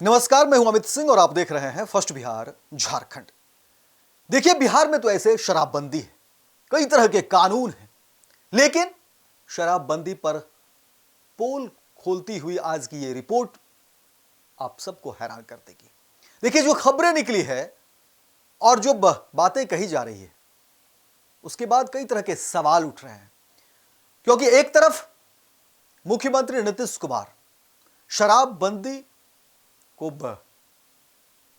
नमस्कार, मैं हूं अमित सिंह और आप देख रहे हैं फर्स्ट बिहार झारखंड। देखिए, बिहार में तो ऐसे शराबबंदी है, कई तरह के कानून हैं, लेकिन शराबबंदी पर पोल खोलती हुई आज की ये रिपोर्ट आप सबको हैरान कर देगी। देखिए, जो खबरें निकली है और जो बातें कही जा रही है, उसके बाद कई तरह के सवाल उठ रहे हैं। क्योंकि एक तरफ मुख्यमंत्री नीतीश कुमार शराबबंदी को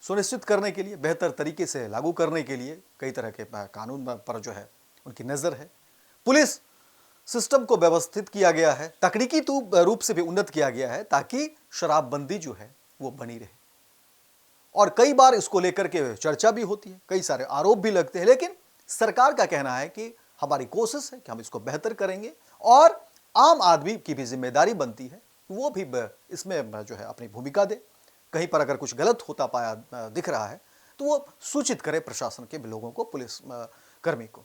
सुनिश्चित करने के लिए, बेहतर तरीके से लागू करने के लिए कई तरह के कानून पर जो है उनकी नजर है। पुलिस सिस्टम को व्यवस्थित किया गया है, तकनीकी रूप से भी उन्नत किया गया है ताकि शराबबंदी जो है वो बनी रहे। और कई बार इसको लेकर के चर्चा भी होती है, कई सारे आरोप भी लगते हैं, लेकिन सरकार का कहना है कि हमारी कोशिश है कि हम इसको बेहतर करेंगे और आम आदमी की भी जिम्मेदारी बनती है वो भी इसमें जो है अपनी भूमिका दे। कहीं पर अगर कुछ गलत होता पाया दिख रहा है तो वो सूचित करे प्रशासन के लोगों को, पुलिस कर्मी को।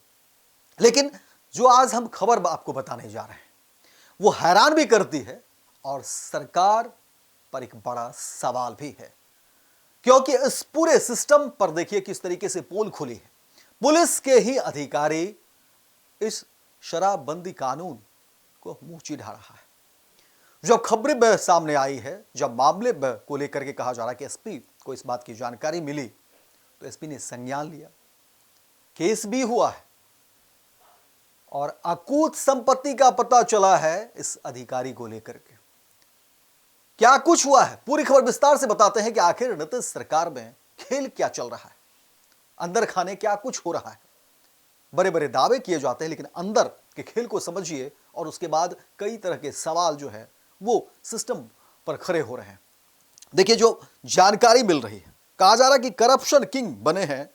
लेकिन जो आज हम खबर आपको बताने जा रहे हैं वो हैरान भी करती है और सरकार पर एक बड़ा सवाल भी है। क्योंकि इस पूरे सिस्टम पर देखिए किस तरीके से पोल खुली है। पुलिस के ही अधिकारी इस शराबबंदी कानून को मुंह चिढ़ा रहा है। जब खबरें सामने आई है, जब मामले को लेकर के कहा जा रहा है कि एसपी को इस बात की जानकारी मिली, तो एसपी ने संज्ञान लिया, केस भी हुआ है और अकूत संपत्ति का पता चला है इस अधिकारी को लेकर के। क्या कुछ हुआ है, पूरी खबर विस्तार से बताते हैं कि आखिर नीतीश सरकार में खेल क्या चल रहा है, अंदर खाने क्या कुछ हो रहा है। बड़े बड़े दावे किए जाते हैं, लेकिन अंदर के खेल को समझिए और उसके बाद कई तरह के सवाल जो है वो सिस्टम पर खड़े हो रहे हैं। देखिए, जो जानकारी मिल रही है, कहा जा रहा है कि करप्शन किंग बने हैं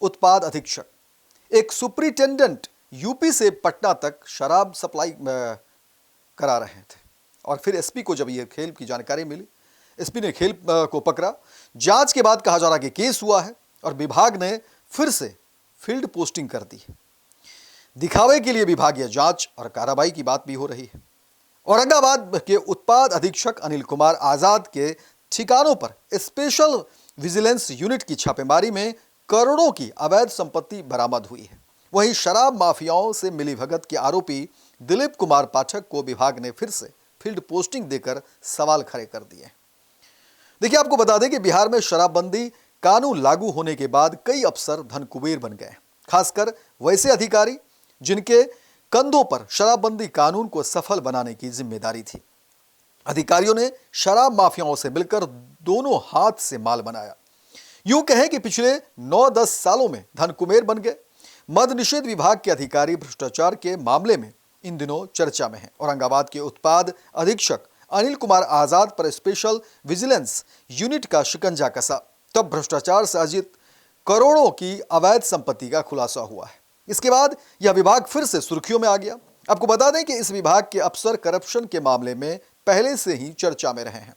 उत्पाद अधीक्षक। एक सुपरिटेंडेंट यूपी से पटना तक शराब सप्लाई करा रहे थे और फिर एसपी को जब ये खेल की जानकारी मिली, एसपी ने खेल को पकड़ा। जांच के बाद कहा जा रहा है कि केस हुआ है और विभाग ने फिर से फील्ड पोस्टिंग कर दी है। दिखावे के लिए विभागीय जांच और कार्रवाई की बात भी हो रही है। औरंगाबाद के उत्पाद अधीक्षक अनिल कुमार आजाद के ठिकानों पर स्पेशल विजिलेंस यूनिट की छापेमारी में करोड़ों की अवैध संपत्ति बरामद हुई है। वहीं शराब माफियाओं से मिलीभगत के आरोपी दिलीप कुमार पाठक को विभाग ने फिर से फील्ड पोस्टिंग देकर सवाल खड़े कर दिए। देखिए, आपको बता दें कि बिहार में शराबबंदी कानून लागू होने के बाद कई अफसर धनकुबेर बन गए, खासकर वैसे अधिकारी जिनके कंधों पर शराबबंदी कानून को सफल बनाने की जिम्मेदारी थी। अधिकारियों ने शराब माफियाओं से मिलकर दोनों हाथ से माल बनाया। यूं कहें कि पिछले 9-10 सालों में धनकुबेर बन गए। मद्य निषेध विभाग के अधिकारी भ्रष्टाचार के मामले में इन दिनों चर्चा में हैं। औरंगाबाद के उत्पाद अधीक्षक अनिल कुमार आजाद पर स्पेशल विजिलेंस यूनिट का शिकंजा कसा, तब भ्रष्टाचार से अर्जित करोड़ों की अवैध संपत्ति का खुलासा हुआ है। इसके बाद यह विभाग फिर से सुर्खियों में आ गया। आपको बता दें कि इस विभाग के अफसर करप्शन के मामले में पहले से ही चर्चा में रहे हैं।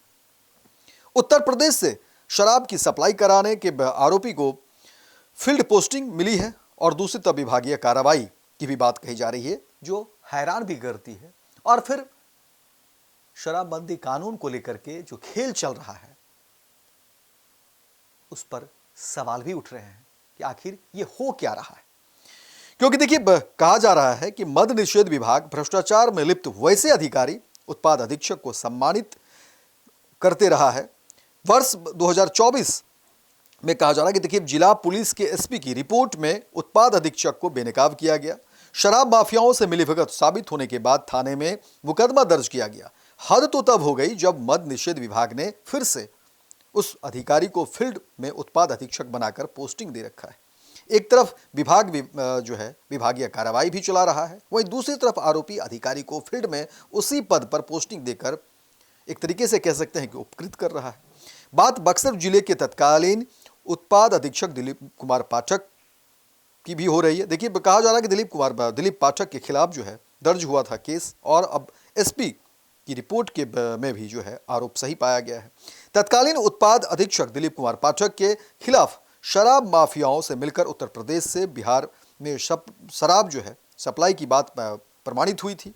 उत्तर प्रदेश से शराब की सप्लाई कराने के आरोपी को फील्ड पोस्टिंग मिली है और दूसरी तरफ विभागीय कार्रवाई की भी बात कही जा रही है, जो हैरान भी करती है। और फिर शराबबंदी कानून को लेकर के जो खेल चल रहा है उस पर सवाल भी उठ रहे हैं कि आखिर ये हो क्या रहा है। क्योंकि देखिए, कहा जा रहा है कि मद्य निषेध विभाग भ्रष्टाचार में लिप्त वैसे अधिकारी उत्पाद अधीक्षक को सम्मानित करते रहा है। वर्ष 2024 में कहा जा रहा है कि देखिए, जिला पुलिस के एसपी की रिपोर्ट में उत्पाद अधीक्षक को बेनकाब किया गया। शराब माफियाओं से मिलीभगत साबित होने के बाद थाने में मुकदमा दर्ज किया गया। हद तो तब हो गई जब मद्य निषेध विभाग ने फिर से उस अधिकारी को फील्ड में उत्पाद अधीक्षक बनाकर पोस्टिंग दे रखा है। एक तरफ विभाग जो है विभागीय कार्रवाई भी चला रहा है, वहीं दूसरी तरफ आरोपी अधिकारी को फील्ड में उसी पद पर पोस्टिंग देकर एक तरीके से कह सकते हैं कि उपकृत कर रहा है। बात बक्सर जिले के तत्कालीन उत्पाद अधीक्षक दिलीप कुमार पाठक की भी हो रही है। देखिए, कहा जा रहा है कि दिलीप पाठक के खिलाफ जो है दर्ज हुआ था केस और अब एसपी की रिपोर्ट के में भी जो है आरोप सही पाया गया है। तत्कालीन उत्पाद अधीक्षक दिलीप कुमार पाठक के खिलाफ शराब माफियाओं से मिलकर उत्तर प्रदेश से बिहार में शराब जो है सप्लाई की बात प्रमाणित हुई थी।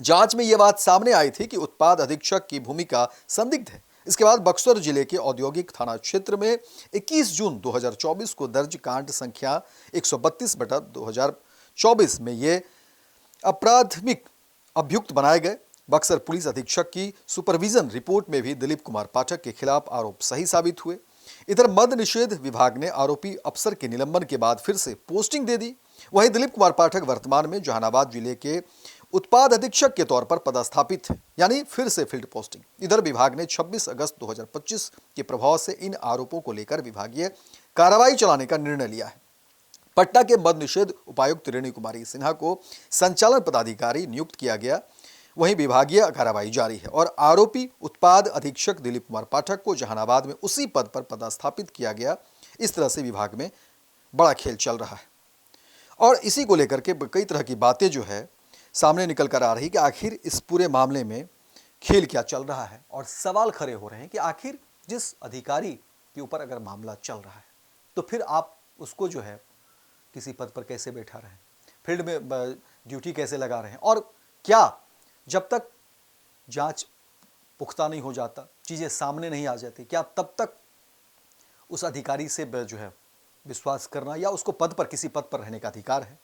जांच में यह बात सामने आई थी कि उत्पाद अधीक्षक की भूमिका संदिग्ध है। इसके बाद बक्सर जिले के औद्योगिक थाना क्षेत्र में 21 जून 2024 को दर्ज कांड संख्या 132/2024 में ये अपराधिक अभियुक्त बनाए गए। बक्सर पुलिस अधीक्षक की सुपरविजन रिपोर्ट में भी दिलीप कुमार पाठक के खिलाफ आरोप सही साबित हुए। इधर मद्य निषेध विभाग ने आरोपी अफसर के निलंबन के बाद फिर से पोस्टिंग दे दी। वहीं दिलीप कुमार पाठक वर्तमान में जहानाबाद जिले के उत्पाद अधीक्षक के तौर पर पदस्थापित है, यानी फिर से फील्ड पोस्टिंग। इधर विभाग ने 26 अगस्त 2025 के प्रभाव से इन आरोपों को लेकर विभागीय कार्रवाई चलाने का निर्णय लिया है। पटना के मद्य निषेध उपायुक्त रेणु कुमारी सिन्हा को संचालन पदाधिकारी नियुक्त किया गया। वहीं विभागीय कार्रवाई जारी है और आरोपी उत्पाद अधीक्षक दिलीप कुमार पाठक को जहानाबाद में उसी पद पर पदस्थापित किया गया। इस तरह से विभाग में बड़ा खेल चल रहा है और इसी को लेकर के कई तरह की बातें जो है सामने निकल कर आ रही कि आखिर इस पूरे मामले में खेल क्या चल रहा है और सवाल खड़े हो रहे हैं कि आखिर जिस अधिकारी के ऊपर अगर मामला चल रहा है तो फिर आप उसको जो है किसी पद पर कैसे बैठा रहे हैं, फील्ड में ड्यूटी कैसे लगा रहे हैं, और क्या जब तक जांच पुख्ता नहीं हो जाता, चीज़ें सामने नहीं आ जाती, क्या तब तक उस अधिकारी से जो है विश्वास करना या उसको पद पर किसी पद पर रहने का अधिकार है?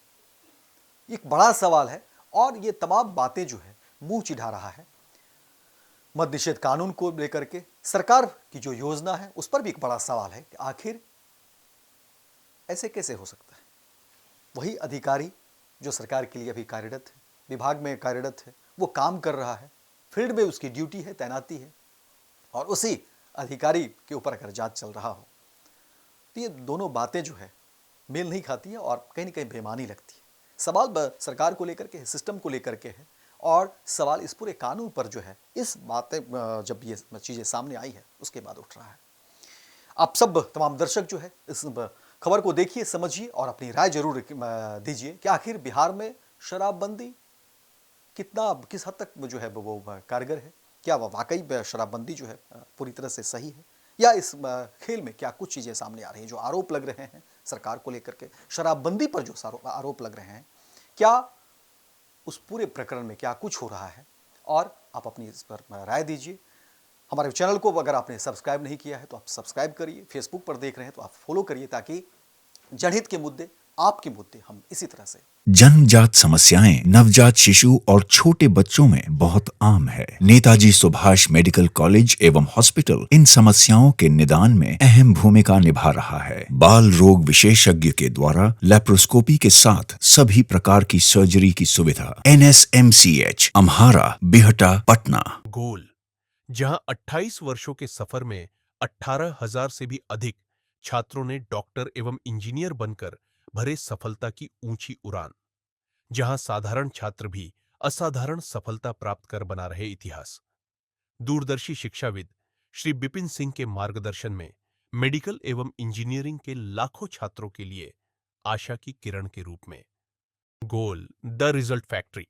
एक बड़ा सवाल है और ये तमाम बातें जो है मुंह चिढ़ा रहा है। मद्य निषेध कानून को लेकर के सरकार की जो योजना है उस पर भी एक बड़ा सवाल है कि आखिर ऐसे कैसे हो सकता है। वही अधिकारी जो सरकार के लिए अभी कार्यरत है, विभाग में कार्यरत है, वो काम कर रहा है, फील्ड में उसकी ड्यूटी है, तैनाती है, और उसी अधिकारी के ऊपर अगर जांच चल रहा हो तो ये दोनों बातें जो है मेल नहीं खाती है और कहीं ना कहीं बेईमानी लगती है। सवाल सरकार को लेकर के है, सिस्टम को लेकर के है, और सवाल इस पूरे कानून पर जो है, इस बातें जब ये चीज़ें सामने आई है उसके बाद उठ रहा है। आप सब तमाम दर्शक जो है इस खबर को देखिए, समझिए और अपनी राय जरूर दीजिए कि आखिर बिहार में शराबबंदी किस हद तक जो है वो कारगर है। क्या वह वाकई शराबबंदी जो है पूरी तरह से सही है, या इस खेल में क्या कुछ चीज़ें सामने आ रही हैं जो आरोप लग रहे हैं सरकार को लेकर के, शराबबंदी पर जो आरोप लग रहे हैं, क्या उस पूरे प्रकरण में क्या कुछ हो रहा है, और आप अपनी इस पर राय दीजिए। हमारे चैनल को अगर आपने सब्सक्राइब नहीं किया है तो आप सब्सक्राइब करिए, फेसबुक पर देख रहे हैं तो आप फॉलो करिए, ताकि जनहित के मुद्दे, आपके मुद्दे हम इसी तरह से। जन्मजात समस्याएं नवजात शिशु और छोटे बच्चों में बहुत आम है। नेताजी सुभाष मेडिकल कॉलेज एवं हॉस्पिटल इन समस्याओं के निदान में अहम भूमिका निभा रहा है। बाल रोग विशेषज्ञ के द्वारा लेप्रोस्कोपी के साथ सभी प्रकार की सर्जरी की सुविधा। NSMCH अम्हारा, बिहटा, पटना। गोल, जहां 28 वर्षों के सफर में 18,000 से भी अधिक छात्रों ने डॉक्टर एवं इंजीनियर बनकर भरे सफलता की ऊंची उड़ान, जहां साधारण छात्र भी असाधारण सफलता प्राप्त कर बना रहे इतिहास। दूरदर्शी शिक्षाविद श्री बिपिन सिंह के मार्गदर्शन में मेडिकल एवं इंजीनियरिंग के लाखों छात्रों के लिए आशा की किरण के रूप में। गोल, द रिजल्ट फैक्ट्री।